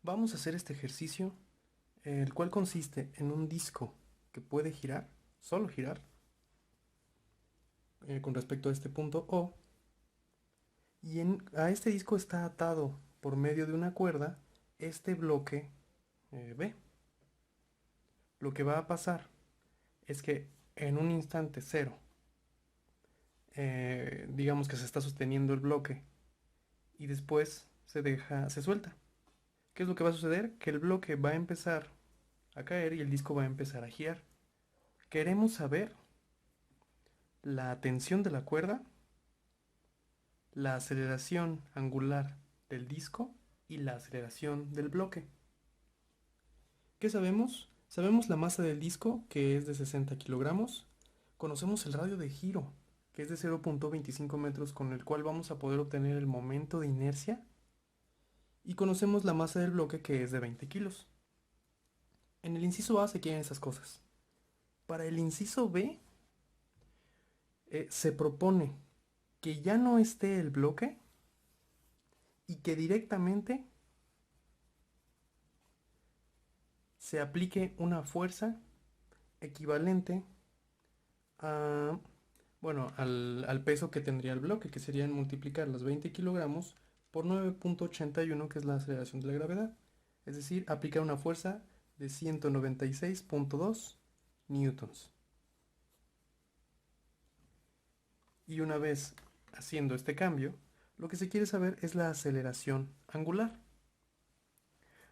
Vamos a hacer este ejercicio, el cual consiste en un disco que puede girar, solo girar, con respecto a este punto O, y a este disco está atado por medio de una cuerda este bloque B. Lo que va a pasar es que en un instante cero, digamos que se está sosteniendo el bloque y después se suelta. ¿Qué es lo que va a suceder? Que el bloque va a empezar a caer y el disco va a empezar a girar. Queremos saber la tensión de la cuerda, la aceleración angular del disco y la aceleración del bloque. ¿Qué sabemos? Sabemos la masa del disco, que es de 60 kilogramos. Conocemos el radio de giro, que es de 0.25 metros, con el cual vamos a poder obtener el momento de inercia. Y conocemos la masa del bloque, que es de 20 kilos. En el inciso A se quieren esas cosas. Para el inciso B, se propone que ya no esté el bloque y que directamente se aplique una fuerza equivalente a, bueno, al peso que tendría el bloque, que serían multiplicar los 20 kilogramos por 9.81, que es la aceleración de la gravedad. Es decir, aplicar una fuerza de 196.2 newtons. Y una vez haciendo este cambio, lo que se quiere saber es la aceleración angular.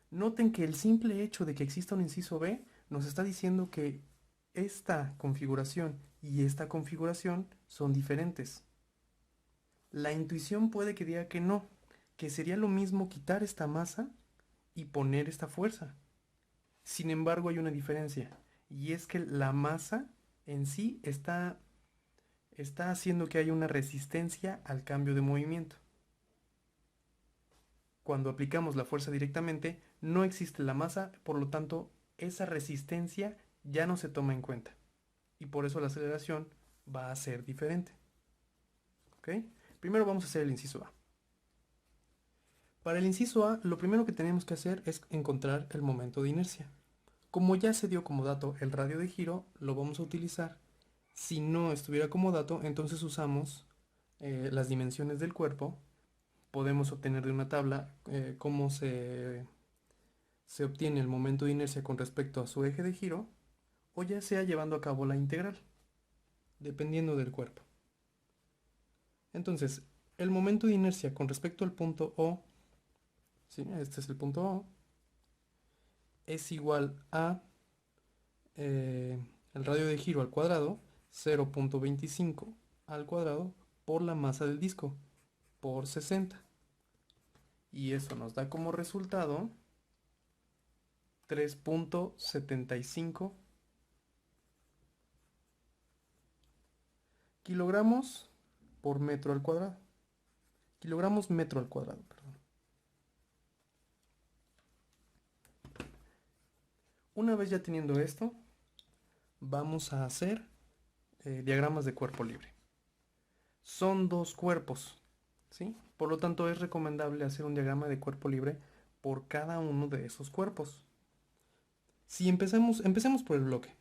Noten que el simple hecho de que exista un inciso B nos está diciendo que esta configuración y esta configuración son diferentes. La intuición puede que diga que no, que sería lo mismo quitar esta masa y poner esta fuerza. Sin embargo, hay una diferencia, y es que la masa en sí está haciendo que haya una resistencia al cambio de movimiento. Cuando aplicamos la fuerza directamente, no existe la masa, por lo tanto, esa resistencia ya no se toma en cuenta. Y por eso la aceleración va a ser diferente. ¿Ok? Primero vamos a hacer el inciso A. Para el inciso A, lo primero que tenemos que hacer es encontrar el momento de inercia. Como ya se dio como dato el radio de giro, lo vamos a utilizar. Si no estuviera como dato, entonces usamos las dimensiones del cuerpo. Podemos obtener de una tabla cómo se obtiene el momento de inercia con respecto a su eje de giro, o ya sea llevando a cabo la integral, dependiendo del cuerpo. Entonces, el momento de inercia con respecto al punto O, ¿sí? Este es el punto O, es igual a el radio de giro al cuadrado, 0.25 al cuadrado, por la masa del disco, por 60. Y eso nos da como resultado 3.75 kilogramos por metro al cuadrado. Kilogramos metro al cuadrado, perdón. Una vez ya teniendo esto, vamos a hacer diagramas de cuerpo libre. Son dos cuerpos, ¿sí? Por lo tanto, es recomendable hacer un diagrama de cuerpo libre por cada uno de esos cuerpos. Si empecemos por el bloque,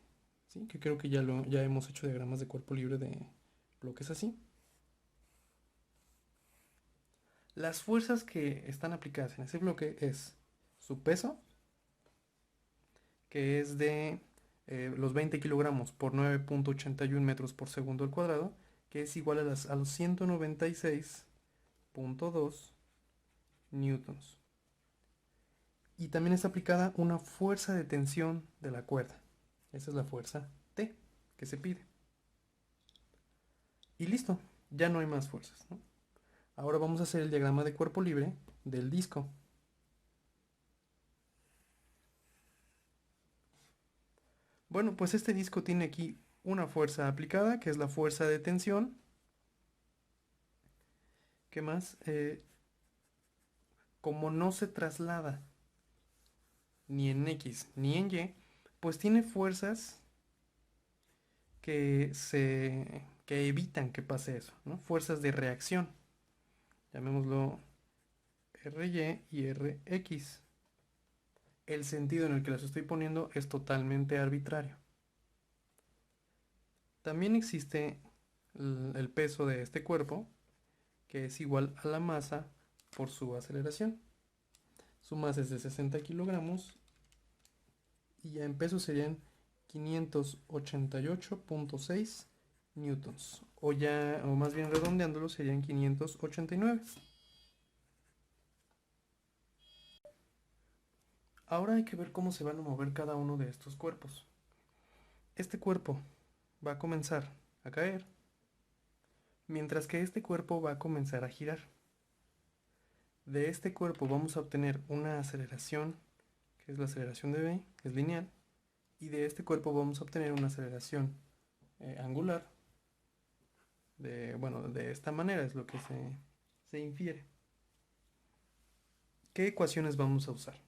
¿sí? Que creo que ya hemos hecho diagramas de cuerpo libre de bloques así. Las fuerzas que están aplicadas en ese bloque es su peso, que es de los 20 kilogramos por 9.81 metros por segundo al cuadrado, que es igual a los 196.2 newtons. Y también está aplicada una fuerza de tensión de la cuerda. Esa es la fuerza T que se pide. Y listo, ya no hay más fuerzas, ¿no? Ahora vamos a hacer el diagrama de cuerpo libre del disco. Bueno, pues este disco tiene aquí una fuerza aplicada, que es la fuerza de tensión. ¿Qué más? Como no se traslada ni en X ni en Y, pues tiene fuerzas que evitan que pase eso, ¿no? Fuerzas de reacción. Llamémoslo RY y RX. el sentido en el que las estoy poniendo es totalmente arbitrario. También existe el peso de este cuerpo, que es igual a la masa por su aceleración. Su masa es de 60 kilogramos y ya en peso serían 588.6 newtons. O más bien redondeándolo, serían 589. Ahora hay que ver cómo se van a mover cada uno de estos cuerpos. Este cuerpo va a comenzar a caer, mientras que este cuerpo va a comenzar a girar. De este cuerpo vamos a obtener una aceleración, que es la aceleración de v, que es lineal, y de este cuerpo vamos a obtener una aceleración angular, de esta manera es lo que se infiere. ¿Qué ecuaciones vamos a usar?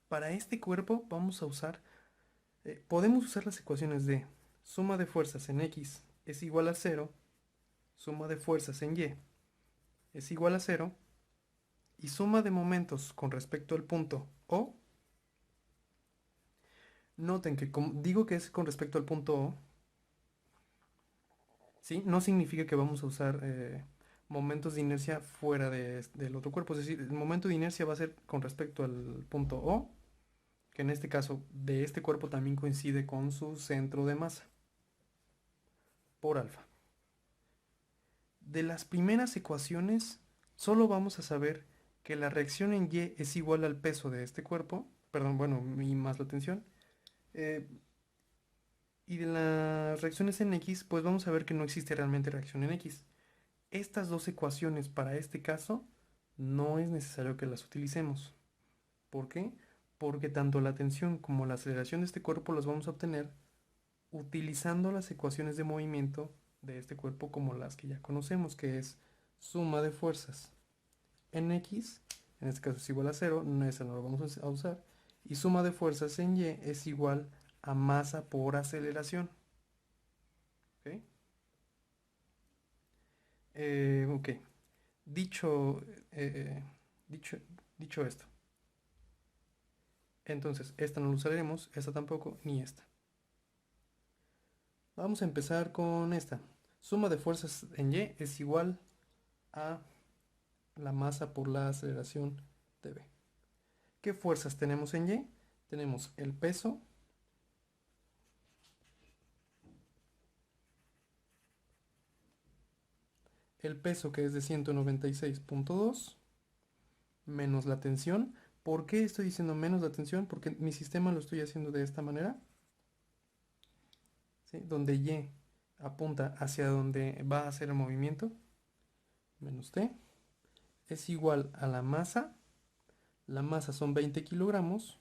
Para este cuerpo vamos a usar, podemos usar las ecuaciones de suma de fuerzas en x es igual a 0, suma de fuerzas en y es igual a 0, y suma de momentos con respecto al punto O. Noten que como digo que es con respecto al punto O, ¿sí? No significa que vamos a usar momentos de inercia fuera del otro cuerpo. Es decir, el momento de inercia va a ser con respecto al punto O, que en este caso de este cuerpo también coincide con su centro de masa, por alfa. De las primeras ecuaciones, solo vamos a saber que la reacción en Y es igual al peso de este cuerpo, perdón, bueno, y más la tensión. Y de las reacciones en X, pues vamos a ver que no existe realmente reacción en X. Estas dos ecuaciones para este caso no es necesario que las utilicemos. ¿Por qué? Porque tanto la tensión como la aceleración de este cuerpo las vamos a obtener utilizando las ecuaciones de movimiento de este cuerpo como las que ya conocemos, que es suma de fuerzas en X, en este caso es igual a 0, esa no lo vamos a usar, y suma de fuerzas en Y es igual a masa por aceleración. ¿Ok? Ok. Dicho, eh, dicho, dicho esto, entonces esta no la usaremos, esta tampoco, ni esta. Vamos a empezar con esta. Suma de fuerzas en Y es igual a la masa por la aceleración de V. ¿Qué fuerzas tenemos en Y? Tenemos el peso, que es de 196.2, menos la tensión. ¿Por qué estoy diciendo menos la tensión? Porque mi sistema lo estoy haciendo de esta manera, ¿sí? Donde Y apunta hacia donde va a hacer el movimiento, menos T, es igual a la masa. La masa son 20 kilogramos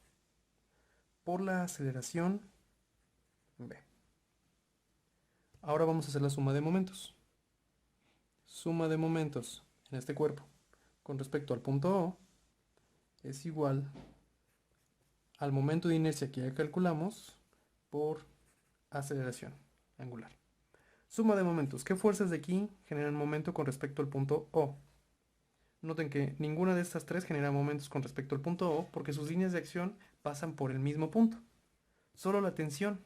por la aceleración V. Ahora vamos a hacer la suma de momentos. Suma de momentos en este cuerpo con respecto al punto O es igual al momento de inercia que ya calculamos por aceleración angular. Suma de momentos. ¿Qué fuerzas de aquí generan momento con respecto al punto O? Noten que ninguna de estas tres genera momentos con respecto al punto O porque sus líneas de acción pasan por el mismo punto. Solo la tensión.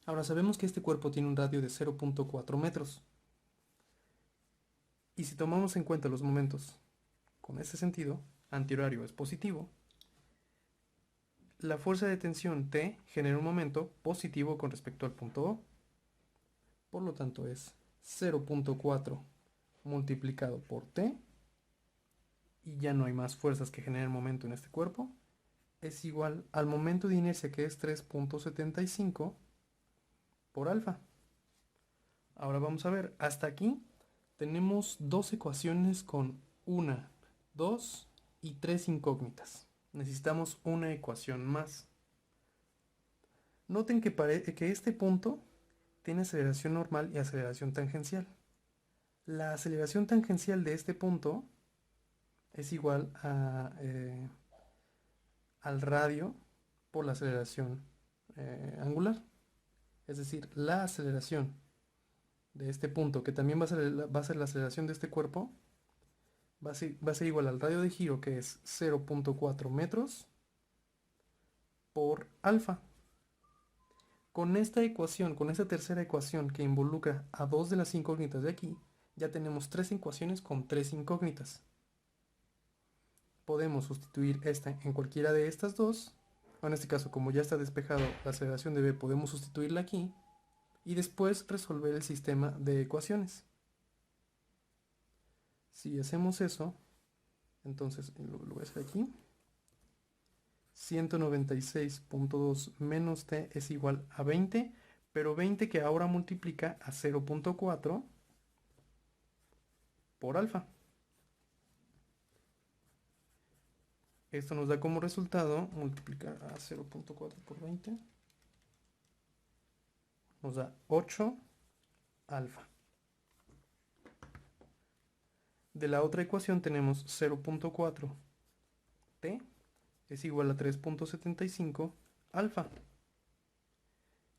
Ahora sabemos que este cuerpo tiene un radio de 0.4 metros. Y si tomamos en cuenta los momentos con ese sentido, antihorario es positivo, la fuerza de tensión T genera un momento positivo con respecto al punto O. Por lo tanto es 0.4 multiplicado por T, y ya no hay más fuerzas que generen momento en este cuerpo, es igual al momento de inercia, que es 3.75 por alfa. Ahora vamos a ver, hasta aquí tenemos dos ecuaciones con una, dos y tres incógnitas. Necesitamos una ecuación más. Noten que este punto tiene aceleración normal y aceleración tangencial. La aceleración tangencial de este punto es igual al radio por la aceleración angular. Es decir, la aceleración de este punto, que también va a ser la aceleración de este cuerpo, va a ser igual al radio de giro, que es 0.4 metros por alfa. Con esta ecuación, con esta tercera ecuación que involucra a dos de las incógnitas de aquí, ya tenemos tres ecuaciones con tres incógnitas. Podemos sustituir esta en cualquiera de estas dos. En este caso, como ya está despejado la aceleración de B, podemos sustituirla aquí y después resolver el sistema de ecuaciones. Si hacemos eso, entonces lo voy a hacer aquí. 196.2 menos t es igual a 20, pero 20 que ahora multiplica a 0.4 por alfa. Esto nos da como resultado multiplicar a 0.4 por 20. Nos da 8 alfa. De la otra ecuación tenemos 0.4 t es igual a 3.75 alfa.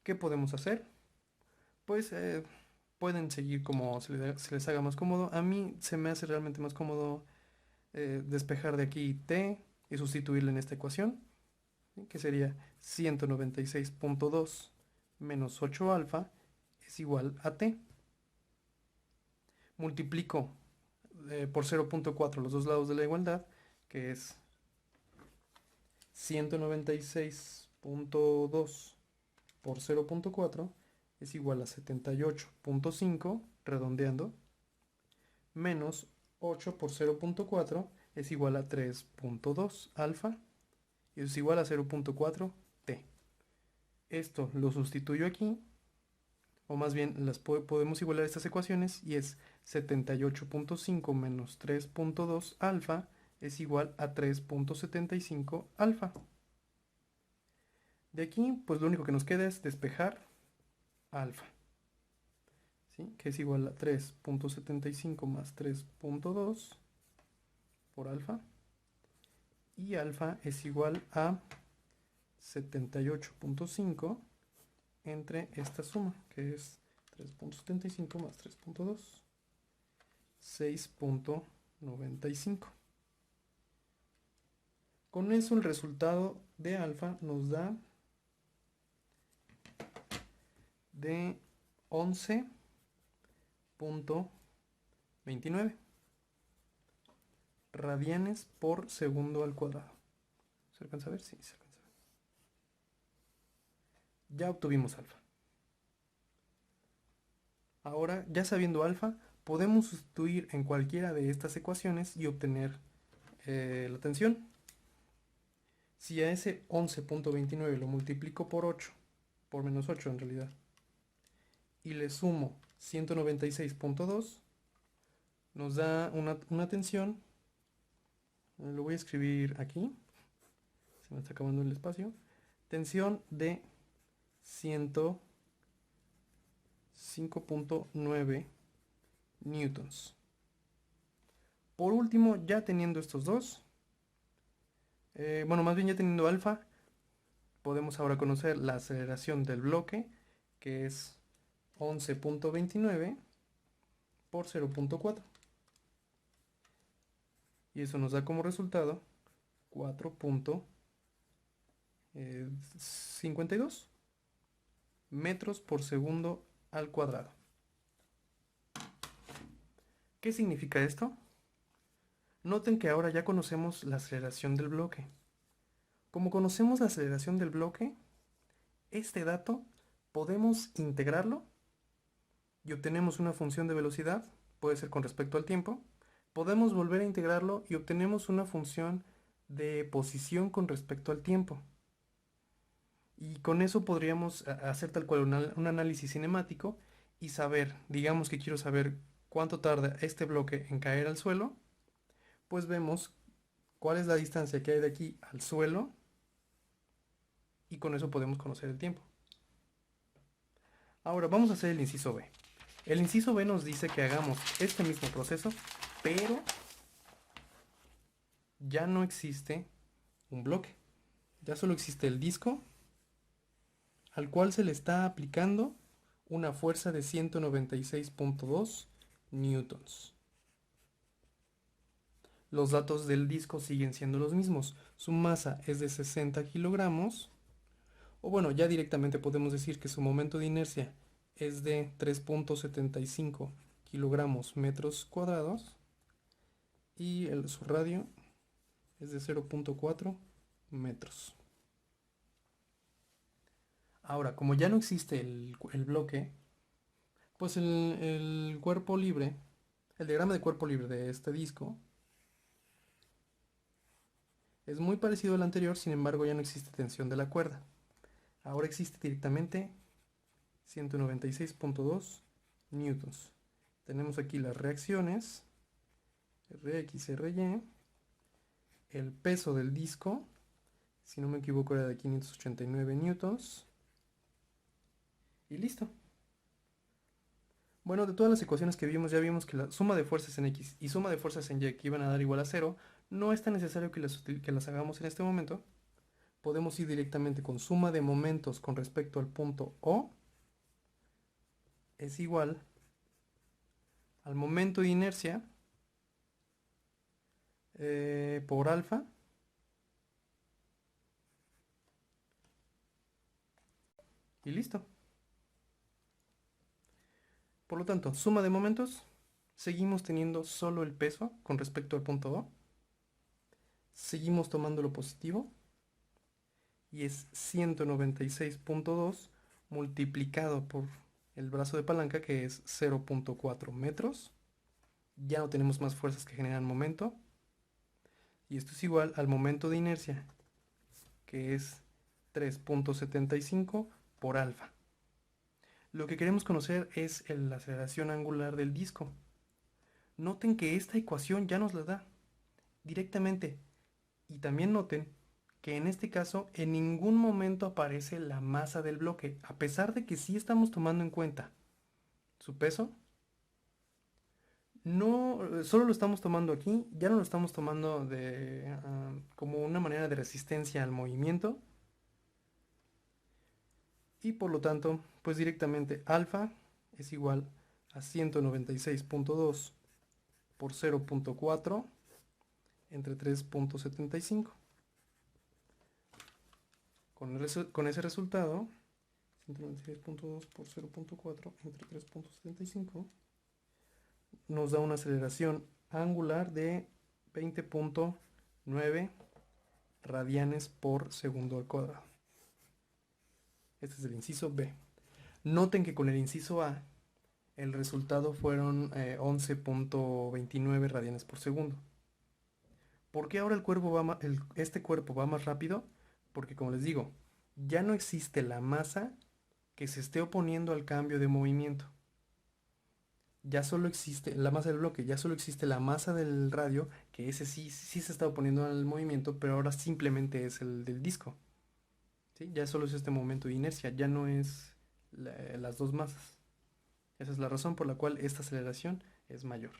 ¿Qué podemos hacer? Pues pueden seguir como se les haga más cómodo. A mí se me hace realmente más cómodo despejar de aquí t y sustituirle en esta ecuación, ¿sí? Que sería 196.2 menos 8 alfa es igual a t. Multiplico por 0.4 los dos lados de la igualdad, que es 196.2 por 0.4 es igual a 78.5, redondeando, menos 8 por 0.4 es igual a 3.2 alfa, y es igual a 0.4 t. Esto lo sustituyo aquí, o más bien las podemos igualar estas ecuaciones, y es 78.5 menos 3.2 alfa es igual a 3.75 alfa. De aquí, pues lo único que nos queda es despejar alfa, ¿sí? Que es igual a 3.75 más 3.2 por alfa, y alfa es igual a 78.5 entre esta suma, que es 3.75 más 3.2, 6.95. Con eso el resultado de alfa nos da de 11.29 radianes por segundo al cuadrado. ¿Se alcanza a ver? Sí, se alcanza a ver. Ya obtuvimos alfa. Ahora, ya sabiendo alfa, podemos sustituir en cualquiera de estas ecuaciones y obtener la tensión. Si a ese 11.29 lo multiplico por 8, por menos 8 en realidad, y le sumo 196.2, nos da una tensión. Lo voy a escribir aquí, se me está acabando el espacio. Tensión de 105.9 newtons. Por último, ya teniendo estos dos, bueno, más bien ya teniendo alfa, podemos ahora conocer la aceleración del bloque, que es 11.29 por 0.4. Y eso nos da como resultado 4.52 metros por segundo al cuadrado. ¿Qué significa esto? Noten que ahora ya conocemos la aceleración del bloque. Como conocemos la aceleración del bloque, este dato podemos integrarlo y obtenemos una función de velocidad, puede ser con respecto al tiempo. Podemos volver a integrarlo y obtenemos una función de posición con respecto al tiempo. Y con eso podríamos hacer tal cual un análisis cinemático y saber, digamos que quiero saber cuánto tarda este bloque en caer al suelo, pues vemos cuál es la distancia que hay de aquí al suelo y con eso podemos conocer el tiempo. Ahora vamos a hacer el inciso B. El inciso B nos dice que hagamos este mismo proceso, pero ya no existe un bloque, ya solo existe el disco al cual se le está aplicando una fuerza de 196.2 newtons. los datos del disco siguen siendo los mismos. Su masa es de 60 kilogramos, o bueno, ya directamente podemos decir que su momento de inercia es de 3.75 kilogramos metros cuadrados y su radio es de 0.4 metros. Ahora, como ya no existe el bloque, pues el cuerpo libre, el diagrama de cuerpo libre de este disco es muy parecido al anterior, sin embargo ya no existe tensión de la cuerda. Ahora existe directamente 196.2 newtons. Tenemos aquí las reacciones, Rx, Ry, el peso del disco, si no me equivoco era de 589 newtons, y listo. Bueno, de todas las ecuaciones que vimos, ya vimos que la suma de fuerzas en X y suma de fuerzas en Y que iban a dar igual a 0, no es tan necesario que las hagamos en este momento. Podemos ir directamente con suma de momentos con respecto al punto O es igual al momento de inercia por alfa y listo. Por lo tanto, suma de momentos, seguimos teniendo solo el peso con respecto al punto O, seguimos tomando lo positivo y es 196.2 multiplicado por el brazo de palanca, que es 0.4 metros. Ya no tenemos más fuerzas que generan momento, y esto es igual al momento de inercia, que es 3.75 por alfa. Lo que queremos conocer es la aceleración angular del disco. Noten que esta ecuación ya nos la da directamente, y también noten que en este caso en ningún momento aparece la masa del bloque, a pesar de que sí estamos tomando en cuenta su peso. No, solo lo estamos tomando aquí, ya no lo estamos tomando como una manera de resistencia al movimiento, y por lo tanto, pues directamente alfa es igual a 196.2 por 0.4 entre 3.75. Con ese resultado, 196.2 por 0.4 entre 3.75 nos da una aceleración angular de 20.9 radianes por segundo al cuadrado. Este es el inciso B. Noten que con el inciso A el resultado fueron 11.29 radianes por segundo. ¿Por qué ahora este cuerpo va más rápido? Porque, como les digo, ya no existe la masa que se esté oponiendo al cambio de movimiento. Ya solo existe la masa del bloque, ya solo existe la masa del radio, que ese sí se está oponiendo al movimiento, pero ahora simplemente es el del disco. ¿Sí? Ya solo es este momento de inercia, ya no es las dos masas. Esa es la razón por la cual esta aceleración es mayor.